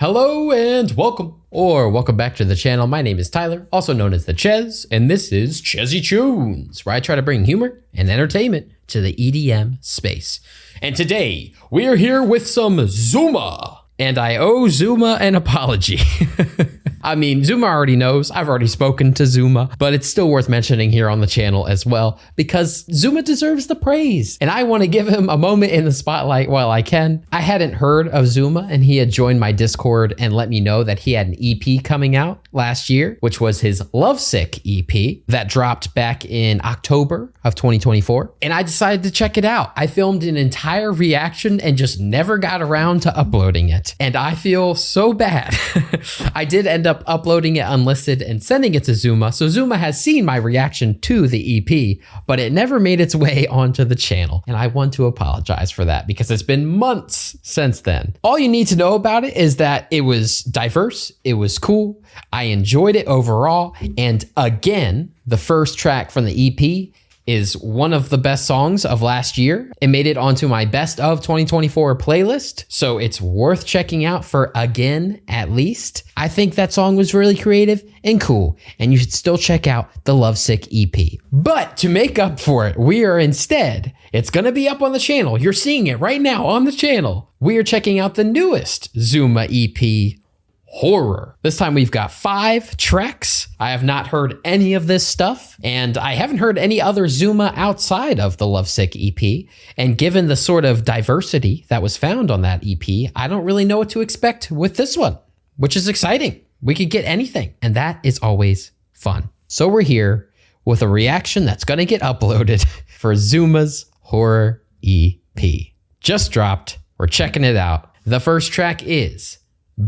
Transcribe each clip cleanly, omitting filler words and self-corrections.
Hello and welcome back to the channel. My name is Tyler, also known as the Ches, and this is Chezzy Tunes, where I try to bring humor and entertainment to the EDM space. And today we are here with some Xuma, and I owe Xuma an apology. I mean, Xuma already knows, I've already spoken to Xuma, but it's still worth mentioning here on the channel as well, because Xuma deserves the praise, and I want to give him a moment in the spotlight while I can. I hadn't heard of Xuma, and he had joined my Discord and let me know that he had an EP coming out last year, which was his Lovesick EP that dropped back in October of 2024, and I decided to check it out. I filmed an entire reaction and just never got around to uploading it, and I feel so bad. I did end up uploading it unlisted and sending it to Xuma, so Xuma has seen my reaction to the EP, but it never made its way onto the channel, and I want to apologize for that because it's been months since then. All you need to know about it is that it was diverse, it was cool, I enjoyed it overall, and again, the first track from the EP is one of the best songs of last year. It made it onto my best of 2024 playlist, so it's worth checking out for again, at least. I think that song was really creative and cool, and you should still check out the Lovesick EP. But to make up for it, we are instead, it's gonna be up on the channel. You're seeing it right now on the channel. We are checking out the newest Xuma EP, Horror. This time we've got 5 tracks. I have not heard any of this stuff, and I haven't heard any other Xuma outside of the Lovesick EP. And given the sort of diversity that was found on that EP, I don't really know what to expect with this one, which is exciting. We could get anything, and that is always fun. So we're here with a reaction that's gonna get uploaded for Xuma's Horror EP. Just dropped, we're checking it out. The first track is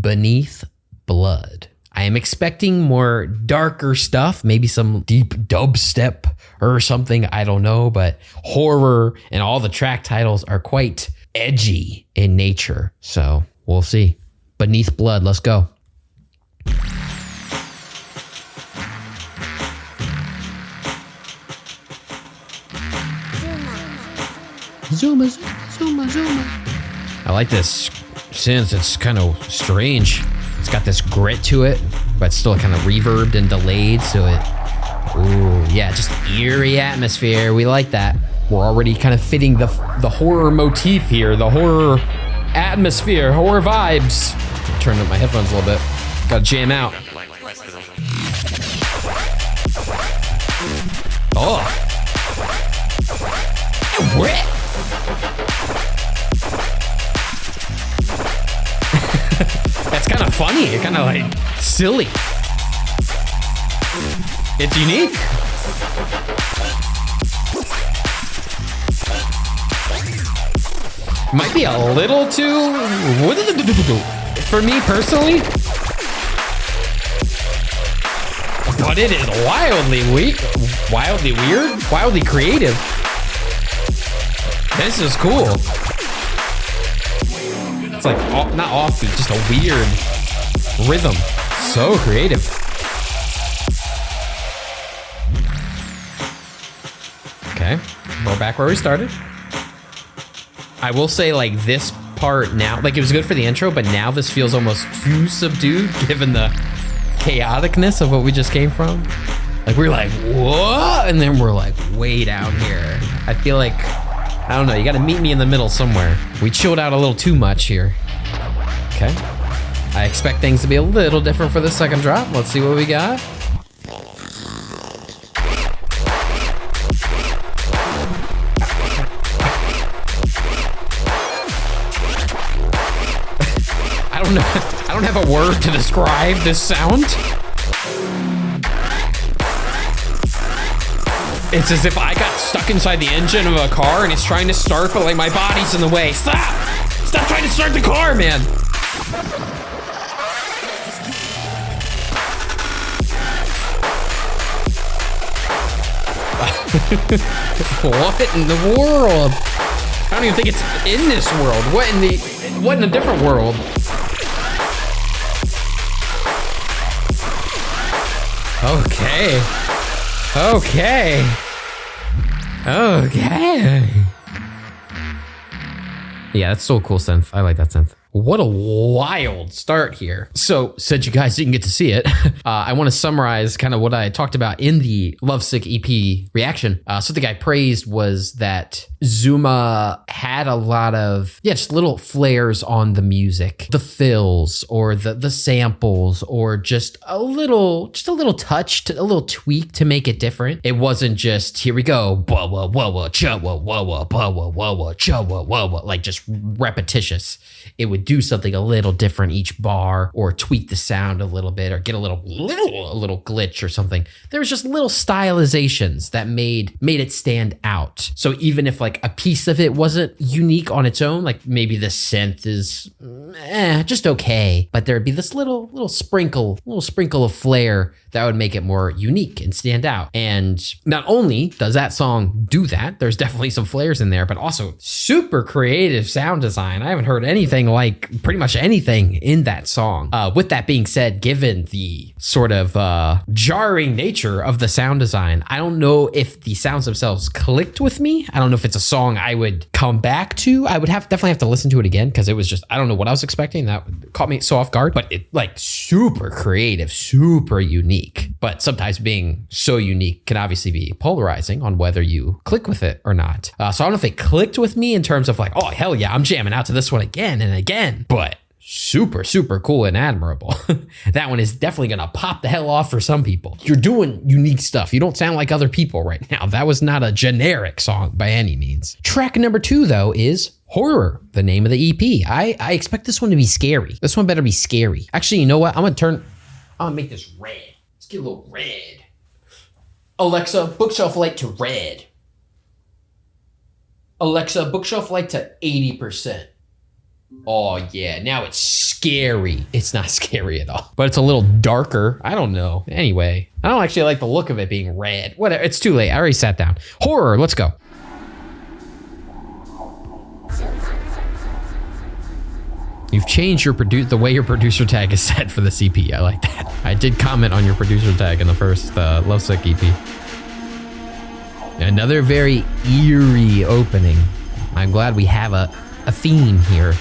Beneath Blood. I am expecting more darker stuff, maybe some deep dubstep or something, I don't know, but horror and all the track titles are quite edgy in nature, so we'll see. Beneath Blood, let's go. Xuma, Xuma, Xuma. I like this synth, it's kind of strange. It's got this grit to it, but still kind of reverbed and delayed, so ooh, yeah, just eerie atmosphere. We like that. We're already kind of fitting the horror motif here, the horror atmosphere, horror vibes. Turn up my headphones a little bit. Gotta jam out. Oh. That's kind of funny, kind of like silly. It's unique. Might be a little too, for me personally, but it is wildly weak, wildly weird, wildly creative. This is cool. It's like not offbeat, just a weird rhythm. So creative. Okay, go back where we started. I will say, like, this part now, like, it was good for the intro, but now this feels almost too subdued given the chaoticness of what we just came from. Like, we're like, whoa, and then we're like way down here. I feel like, I don't know, you gotta meet me in the middle somewhere. We chilled out a little too much here. Okay. I expect things to be a little different for the second drop. Let's see what we got. I don't know. I don't have a word to describe this sound. It's as if I got stuck inside the engine of a car and it's trying to start, but like my body's in the way. Stop! Stop trying to start the car, man! What in the world? I don't even think it's in this world. What in a different world? Okay. Okay. Okay. Yeah, that's still a cool synth. I like that synth. What a wild start here. So since you guys didn't get to see it, I want to summarize kind of what I talked about in the Lovesick EP reaction. Something I praised was that Xuma had a lot of, just little flares on the music, the fills or the samples, or just a little touch, a little tweak to make it different. It wasn't just, here we go, wah wah wah wah cha wah wah wah wah wah wah wah cha wah wah wah, like just repetitious. It would do something a little different each bar, or tweak the sound a little bit, or get a little glitch or something. There was just little stylizations that made it stand out. So even if like a piece of it wasn't unique on its own, like maybe the synth is just okay, but there'd be this little sprinkle of flair that would make it more unique and stand out. And not only does that song do that, there's definitely some flares in there, but also super creative sound design. I haven't heard anything like pretty much anything in that song. With that being said, given the sort of jarring nature of the sound design, I don't know if the sounds themselves clicked with me. I don't know if it's a song I would come back to. I would definitely have to listen to it again, because it was just, I don't know what I was expecting. That caught me so off guard, but it like super creative, super unique. But sometimes being so unique can obviously be polarizing on whether you click with it or not. So I don't know if it clicked with me in terms of like, oh, hell yeah, I'm jamming out to this one again and again, but super, super cool and admirable. That one is definitely going to pop the hell off for some people. You're doing unique stuff. You don't sound like other people right now. That was not a generic song by any means. Track number 2, though, is Horror, the name of the EP. I expect this one to be scary. This one better be scary. Actually, you know what? I'm going to make this red. Let's get a little red. Alexa, bookshelf light to red. Alexa, bookshelf light to 80%. Oh yeah, now it's scary. It's not scary at all, but it's a little darker. I don't know. Anyway, I don't actually like the look of it being red. Whatever, it's too late. I already sat down. Horror, let's go. You've changed the way your producer tag is set for the CP. I like that. I did comment on your producer tag in the first Lovesick EP. Another very eerie opening. I'm glad we have a theme here.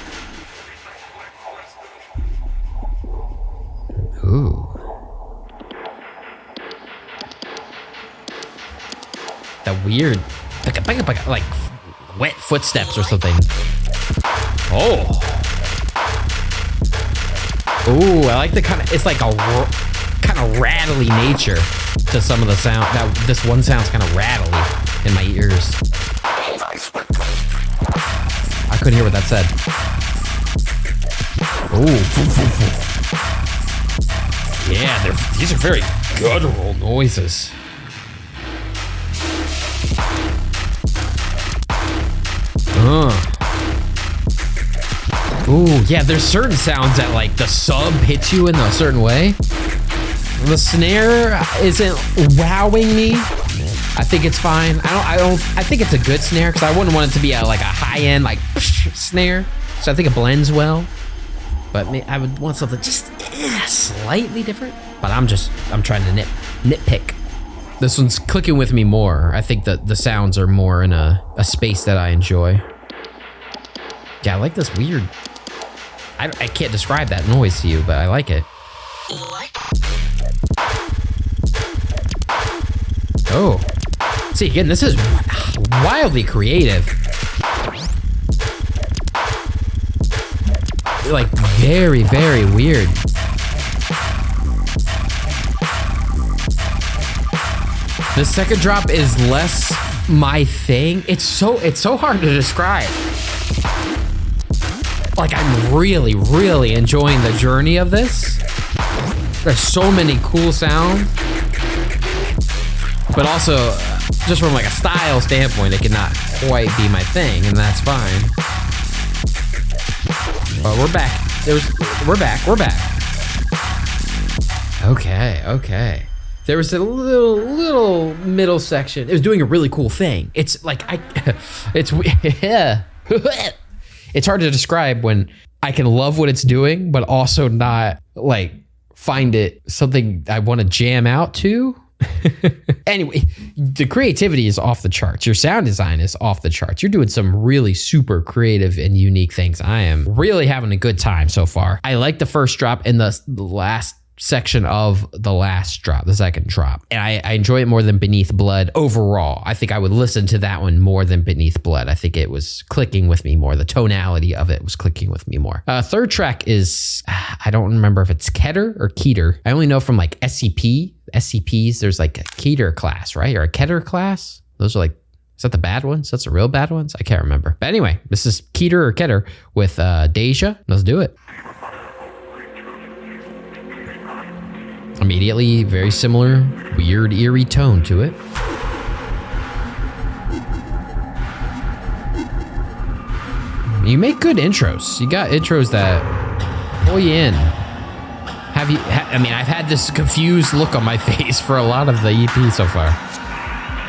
Ooh. That weird, like wet footsteps or something. Oh. Ooh, I like the kind of, it's like a kind of rattly nature to some of the sound. This one sounds kind of rattly in my ears. I couldn't hear what that said. Ooh. Yeah, these are very guttural noises. Ooh, yeah, there's certain sounds that like the sub hits you in a certain way. The snare isn't wowing me. I think it's fine. I think it's a good snare, because I wouldn't want it to be like a high-end like snare. So I think it blends well. But I would want something just slightly different. But I'm trying to nitpick. This one's clicking with me more. I think that the sounds are more in a space that I enjoy. Yeah, I like this weird. I can't describe that noise to you, but I like it. Oh. See, again, this is wildly creative. Like, very, very weird. The second drop is less my thing. It's so hard to describe. Like, I'm really, really enjoying the journey of this. There's so many cool sounds. But also, just from like a style standpoint, it cannot quite be my thing, and that's fine. Oh, we're back. We're back. Okay. There was a little middle section. It was doing a really cool thing. It's like, it's hard to describe when I can love what it's doing, but also not like find it something I want to jam out to. Anyway, the creativity is off the charts. Your sound design is off the charts. You're doing some really super creative and unique things. I am really having a good time so far. I like the first drop and the last section of the last drop, the second drop. And I enjoy it more than Beneath Blood overall. I think I would listen to that one more than Beneath Blood. I think it was clicking with me more. The tonality of it was clicking with me more. Third track is, I don't remember if it's Keter or Keter. I only know from like SCPs, there's like a Keter class, right? Or a Keter class. Those are like, is that the bad ones? That's the real bad ones? I can't remember. But anyway, this is Keter or Keter with Deja. Let's do it. Immediately, very similar, weird, eerie tone to it. You make good intros. You got intros that pull you in. I mean, I've had this confused look on my face for a lot of the EP so far.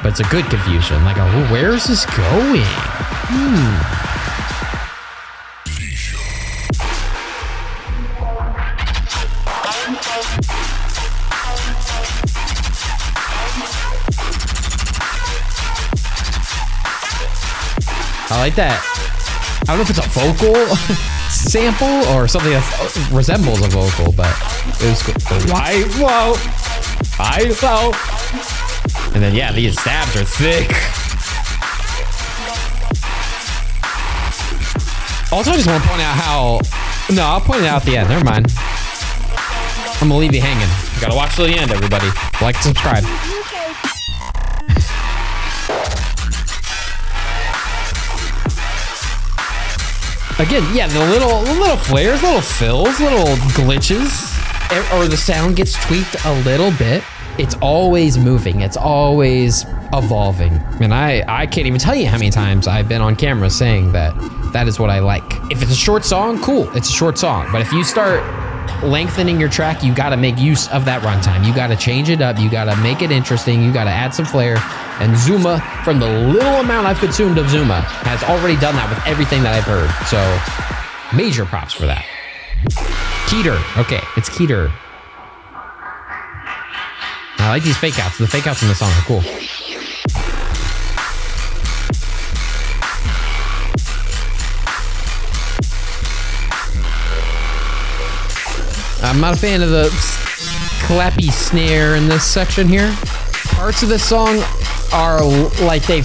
But it's a good confusion. Like, oh, where is this going? I like that. I don't know if it's a vocal sample or something that resembles a vocal, but it was cool. Why? Whoa. I whoa. And then, yeah, these stabs are thick. Also, I just want to point out how... No, I'll point it out at the end. Never mind. I'm going to leave you hanging. You got to watch till the end, everybody. Like and subscribe. Again, yeah, the little flares, little fills, little glitches, or the sound gets tweaked a little bit. It's always moving. It's always evolving. And I can't even tell you how many times I've been on camera saying that is what I like. If it's a short song, cool. It's a short song. But if you start lengthening your track, you got to make use of that runtime. You got to change it up. You got to make it interesting. You got to add some flair. And Xuma, from the little amount I've consumed of Xuma, has already done that with everything that I've heard. So, major props for that. Keter. Okay, it's Keter. I like these fake outs. The fake outs in the song are cool. I'm not a fan of the clappy snare in this section here. Parts of the song are like I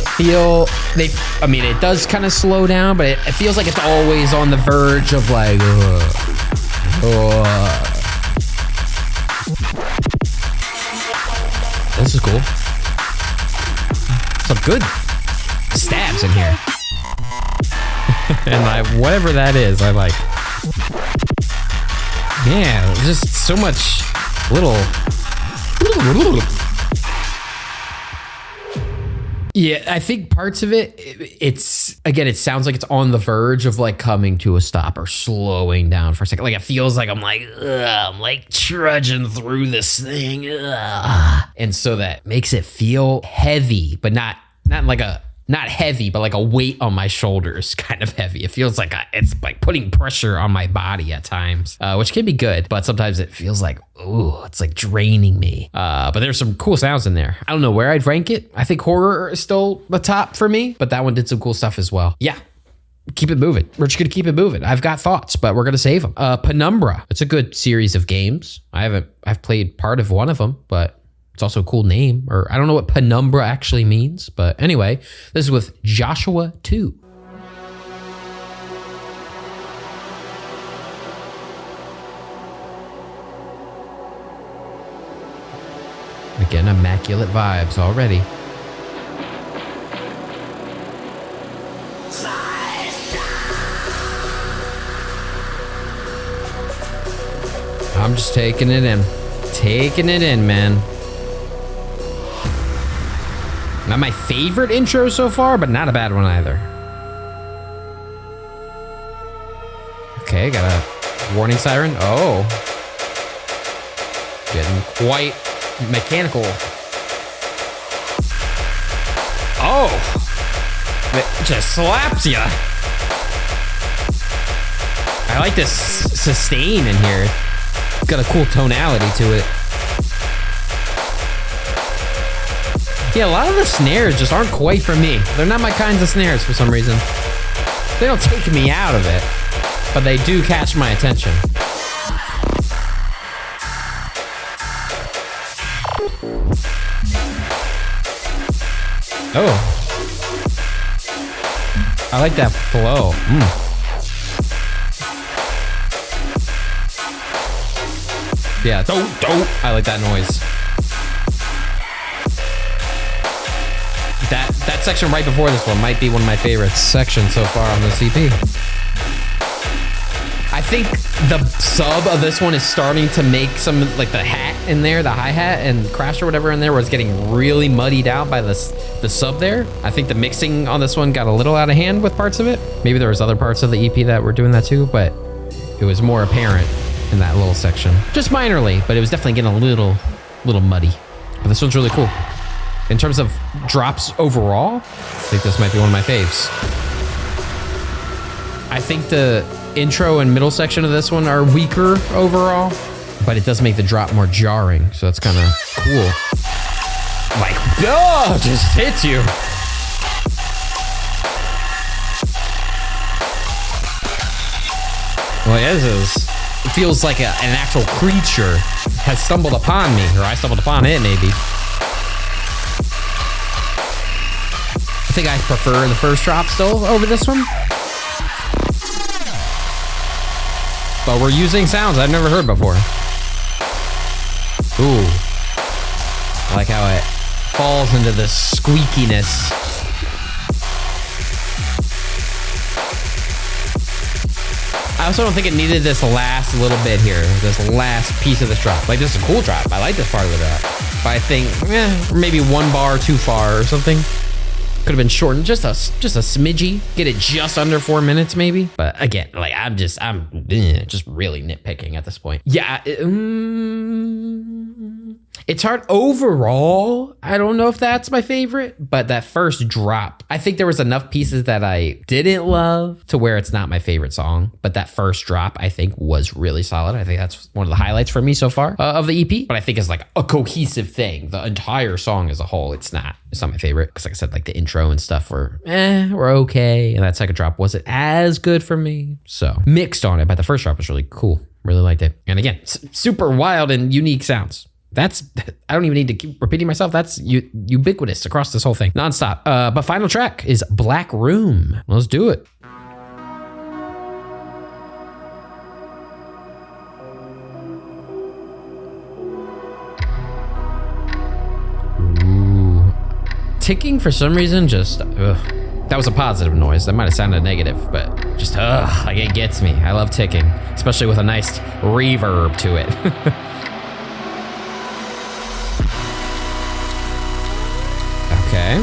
mean, it does kind of slow down, but it feels like it's always on the verge of like, This is cool. Some good stabs in here. And whatever that is, I like. Yeah, just so much little. Yeah, I think parts of it sounds like it's on the verge of like coming to a stop or slowing down for a second. Like it feels like I'm like trudging through this thing. And so that makes it feel heavy, but not heavy, but like a weight on my shoulders kind of heavy. It feels like it's like putting pressure on my body at times, which can be good, but sometimes it feels like, ooh, it's like draining me. But there's some cool sounds in there. I don't know where I'd rank it. I think horror is still the top for me, but that one did some cool stuff as well. Yeah. Keep it moving. We're just going to keep it moving. I've got thoughts, but we're going to save them. Penumbra. It's a good series of games. I've played part of one of them, but it's also a cool name, or I don't know what Penumbra actually means, but anyway, this is with Joshua 2. Again, immaculate vibes already. I'm just taking it in. Taking it in, man. Not my favorite intro so far, but not a bad one either. Okay, got a warning siren. Oh. Getting quite mechanical. Oh. It just slaps ya. I like this sustain in here. It's got a cool tonality to it. Yeah, a lot of the snares just aren't quite for me. They're not my kinds of snares for some reason. They don't take me out of it, but they do catch my attention. Oh. I like that flow. Yeah, I like that noise. That section right before this one might be one of my favorite sections so far on this EP. I think the sub of this one is starting to make some, like the hat in there, the hi-hat and crash or whatever in there was getting really muddied out by the sub there. I think the mixing on this one got a little out of hand with parts of it. Maybe there was other parts of the EP that were doing that too, but it was more apparent in that little section. Just minorly, but it was definitely getting a little muddy. But this one's really cool. In terms of drops overall, I think this might be one of my faves. I think the intro and middle section of this one are weaker overall, but it does make the drop more jarring, so that's kind of cool. Like, oh, just hits you. Well, yeah, it feels like an actual creature has stumbled upon me, or I stumbled upon it, maybe. I think I prefer the first drop still over this one. But we're using sounds I've never heard before. Ooh. I like how it falls into the squeakiness. I also don't think it needed this last little bit here, this last piece of this drop. Like, this is a cool drop. I like this part of the drop. But I think maybe 1 bar too far or something. Could have been shortened just a smidgy. Get it just under 4 minutes maybe. But again, like I'm just really nitpicking at this point. Yeah, it's hard overall. I don't know if that's my favorite, but that first drop, I think there was enough pieces that I didn't love to where it's not my favorite song. But that first drop, I think, was really solid. I think that's one of the highlights for me so far of the EP. But I think it's like a cohesive thing. The entire song as a whole, it's not my favorite. Because like I said, like the intro and stuff were okay. And that second drop wasn't as good for me. So mixed on it, but the first drop was really cool. Really liked it. And again, super wild and unique sounds. I don't even need to keep repeating myself. That's ubiquitous across this whole thing, nonstop. But final track is Black Room. Let's do it. Ooh. Ticking for some reason just, that was a positive noise. That might have sounded negative, but just, like it gets me. I love ticking, especially with a nice reverb to it. Okay.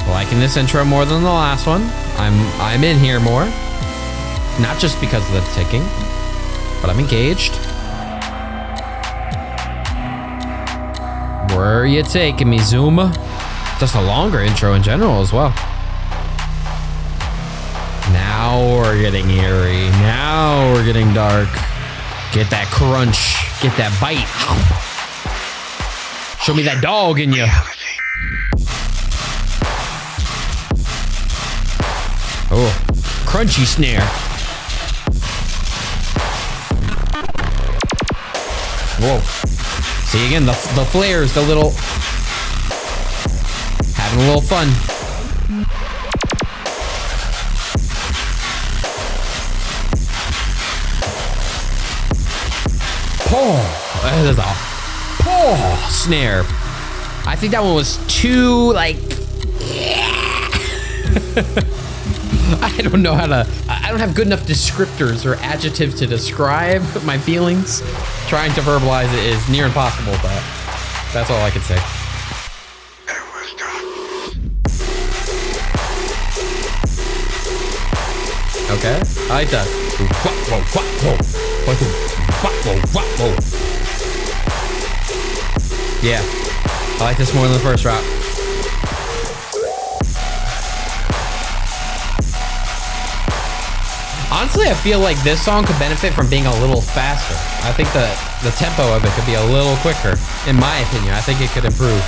Liking this intro more than the last one. I'm in here more. Not just because of the ticking, but I'm engaged. Where are you taking me, Xuma? Just a longer intro in general as well. Now we're getting eerie. Now we're getting dark. Get that crunch. Get that bite. Show me that dog in you. Oh, crunchy snare. Whoa. See again, the flares, the little, having a little fun. Oh, that is a snare. I think that one was too like, I don't know how to, I don't have good enough descriptors or adjectives to describe my feelings. Trying to verbalize it is near impossible, but that's all I can say. Okay, I like that. Yeah, I like this more than the first drop. Honestly, I feel like this song could benefit from being a little faster. I think the tempo of it could be a little quicker, in my opinion. I think it could improve.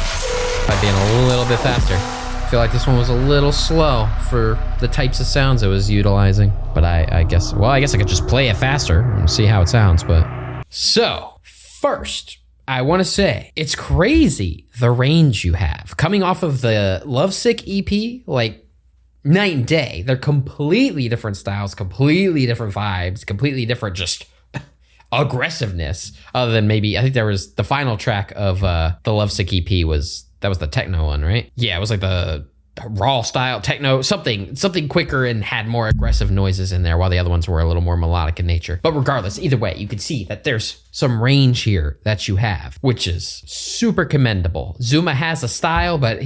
by being a little bit faster. I feel like this one was a little slow for the types of sounds it was utilizing. But I guess I could just play it faster and see how it sounds. But so first, I want to say it's crazy the range you have. Coming off of the Lovesick EP, like night and day. They're completely different styles, completely different vibes, completely different just aggressiveness. Other than maybe, I think there was the final track of the Lovesick EP that was the techno one, right? Yeah, it was like the raw style techno, something quicker and had more aggressive noises in there, while the other ones were a little more melodic in nature. But regardless, either way, you can see that there's some range here that you have, which is super commendable. Xuma has a style, but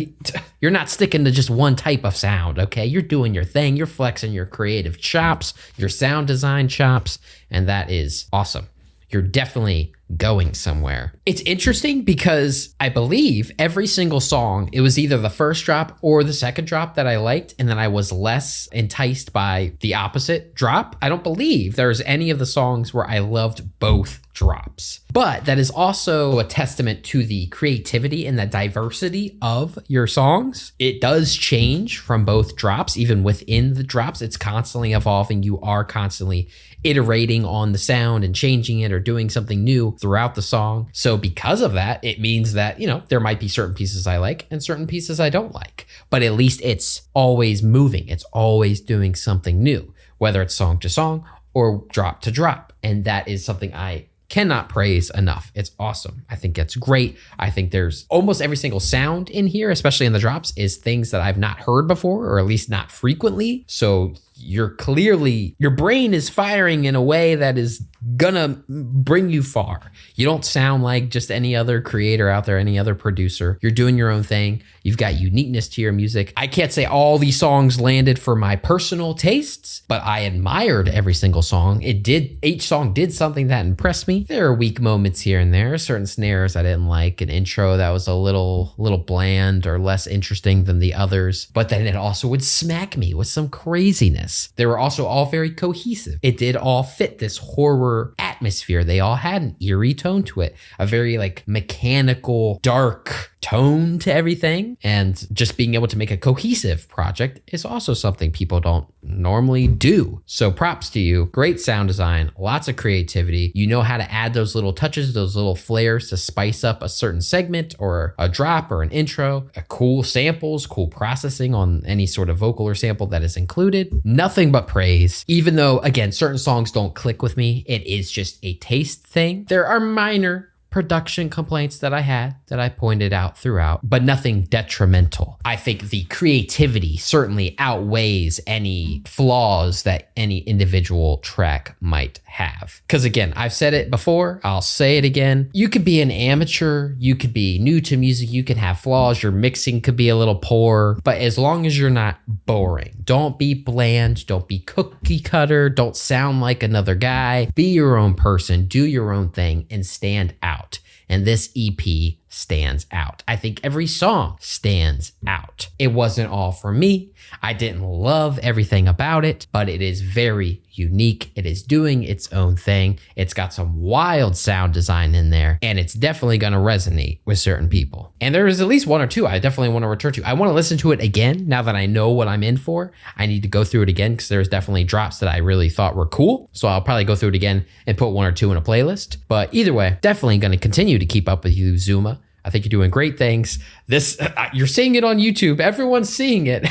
you're not sticking to just one type of sound, okay? You're doing your thing, you're flexing your creative chops, your sound design chops, and that is awesome. You're definitely going somewhere. It's interesting because I believe every single song, it was either the first drop or the second drop that I liked, and then I was less enticed by the opposite drop. I don't believe there's any of the songs where I loved both drops. But that is also a testament to the creativity and the diversity of your songs. It does change from both drops, even within the drops. It's constantly evolving. You are constantly iterating on the sound and changing it or doing something new throughout the song. So because of that, it means that, there might be certain pieces I like and certain pieces I don't like. But at least it's always moving. It's always doing something new, whether it's song to song or drop to drop. And that is something I cannot praise enough. It's awesome. I think it's great. I think there's almost every single sound in here, especially in the drops, is things that I've not heard before, or at least not frequently. So your brain is firing in a way that is gonna bring you far. You don't sound like just any other creator out there, any other producer. You're doing your own thing. You've got uniqueness to your music. I can't say all these songs landed for my personal tastes, but I admired every single song. Each song did something that impressed me. There are weak moments here and there, certain snares I didn't like, an intro that was a little bland or less interesting than the others, but then it also would smack me with some craziness. They were also all very cohesive. It did all fit this horror atmosphere. They all had an eerie tone to it, a very mechanical, dark tone to everything. And just being able to make a cohesive project is also something people don't normally do. So props to you. Great sound design, lots of creativity. You know how to add those little touches, those little flares to spice up a certain segment or a drop or an intro, cool samples, cool processing on any sort of vocal or sample that is included. Nothing but praise. Even though, again, certain songs don't click with me, it is just a taste thing. There are minor production complaints that I had that I pointed out throughout, but nothing detrimental. I think the creativity certainly outweighs any flaws that any individual track might have. Because again, I've said it before, I'll say it again. You could be an amateur, you could be new to music, you can have flaws, your mixing could be a little poor, but as long as you're not boring, don't be bland, don't be cookie cutter, don't sound like another guy, be your own person, do your own thing, and stand out. And this EP stands out. I think every song stands out. It wasn't all for me. I didn't love everything about it, but it is very unique. It is doing its own thing. It's got some wild sound design in there, and it's definitely going to resonate with certain people. And there is at least one or two I definitely want to return to. I want to listen to it again now that I know what I'm in for. I need to go through it again because there's definitely drops that I really thought were cool. So I'll probably go through it again and put one or two in a playlist. But either way, definitely going to continue to keep up with you, Xuma. I think you're doing great things. You're seeing it on YouTube. Everyone's seeing it.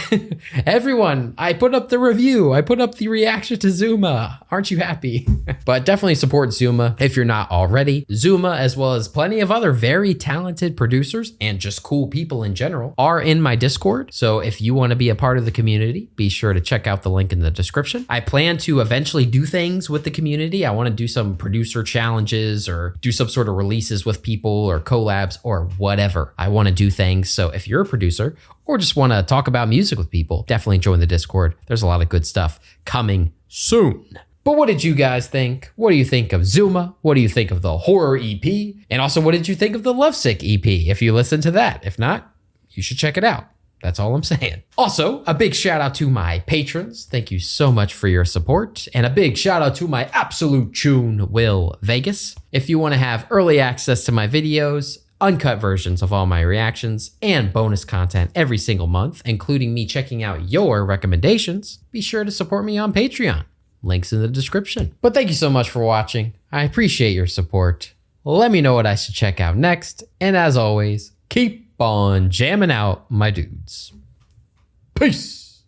Everyone, I put up the review. I put up the reaction to Xuma. Aren't you happy? But definitely support Xuma if you're not already. Xuma, as well as plenty of other very talented producers and just cool people in general, are in my Discord. So if you want to be a part of the community, be sure to check out the link in the description. I plan to eventually do things with the community. I want to do some producer challenges or do some sort of releases with people or collabs or whatever. I want to do things. So if you're a producer or just want to talk about music with people, definitely join the Discord. There's a lot of good stuff coming soon. But what did you guys think? What do you think of Xuma? What do you think of the horror EP? And also, what did you think of the Lovesick EP? If you listened to that. If not, you should check it out. That's all I'm saying. Also, a big shout out to my patrons. Thank you so much for your support. And a big shout out to my absolute tune, Will Vegas. If you want to have early access to my videos, uncut versions of all my reactions, and bonus content every single month, including me checking out your recommendations, be sure to support me on Patreon. Links in the description. But thank you so much for watching. I appreciate your support. Let me know what I should check out next. And as always, keep on jamming out, my dudes. Peace.